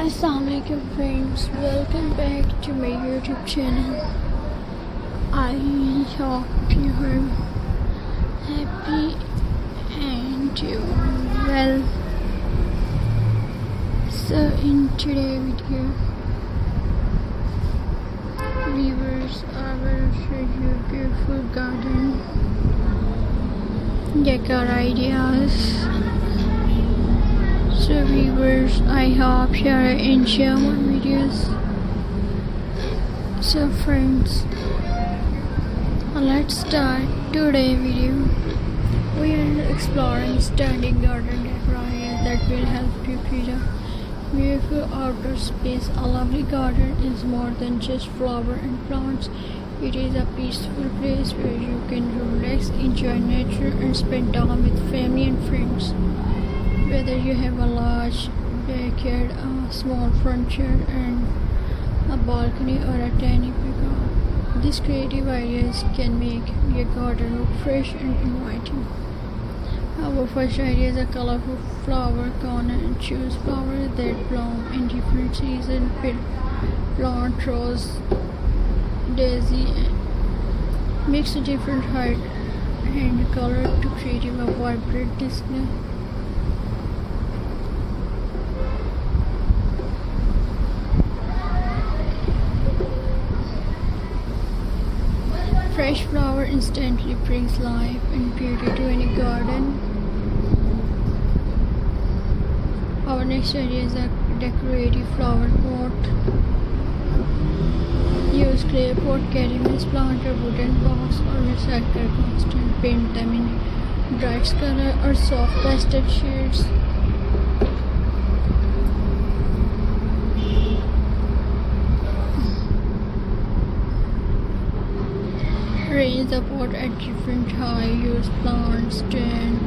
Assalamualaikum friends, welcome back to my YouTube channel. I hope you are happy and well. So in today's video, viewers, I will show you a beautiful garden decor ideas. So viewers, I hope you enjoy my videos. So friends, let's start today's video. We are exploring standing garden decor ideas that will help you create a beautiful outdoor space. A lovely garden is more than just flowers and plants. It is a peaceful place where you can relax, enjoy nature, and spend time with family and friends. Whether you have a large backyard, a small front yard, and a balcony, or a tiny pickup, these creative ideas can make your garden look fresh and inviting. Our first idea is a colorful flower corner, and choose flowers that bloom in different seasons. Plant rose, daisy, mix a different height and color to create a vibrant display. Fresh flower instantly brings life and beauty to any garden. Our next idea is a decorative flower pot. Use clay pot, ceramic plant, or wooden box, or recycle constant. Paint them in bright color or soft pastel shades. Arrange the pot at different height. Use plants, stand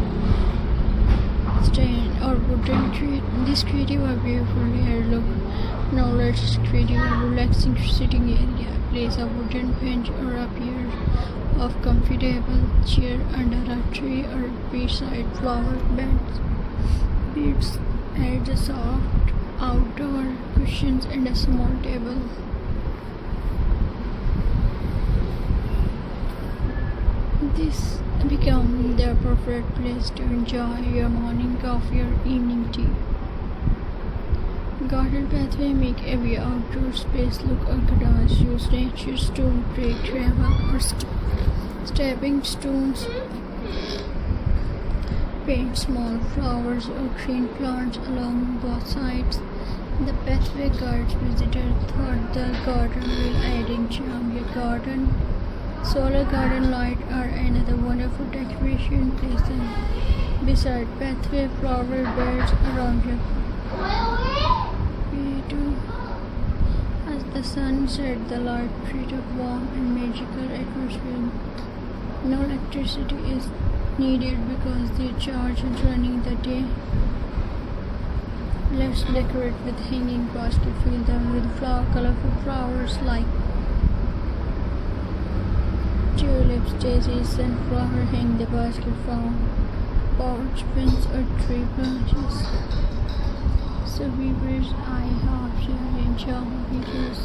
or wooden tree. This creative a beautiful hair look. Now let's create a relaxing sitting area. Place a wooden bench or a pair of comfortable chair under a tree or beside flower beds. Beads add the soft outdoor cushions and a small table. This becomes the perfect place to enjoy your morning coffee or evening tea. Garden pathway make every outdoor space look organized. Use nature stone break travel or stepping stones. Paint small flowers or green plants along both sides. The pathway guides visitors throughout the garden will adding charm your garden. Solar garden light are another wonderful decoration. Place them beside pathway, flower beds around your creative. As the sun sets, the light creates a warm and magical atmosphere. No electricity is needed because the charge is running the day. Let's decorate with hanging basket. Fill them with colorful flowers like tulips, daisies, sunflower. Hang the basket from porch pins or tree branches. So viewers, I hope you enjoy my videos.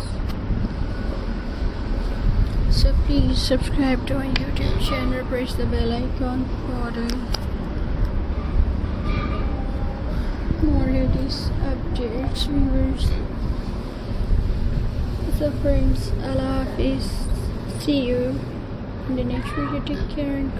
So please subscribe to my YouTube channel, press the bell icon for more latest updates, viewers. So friends, Allah Hafiz. See you in the next video. Take care and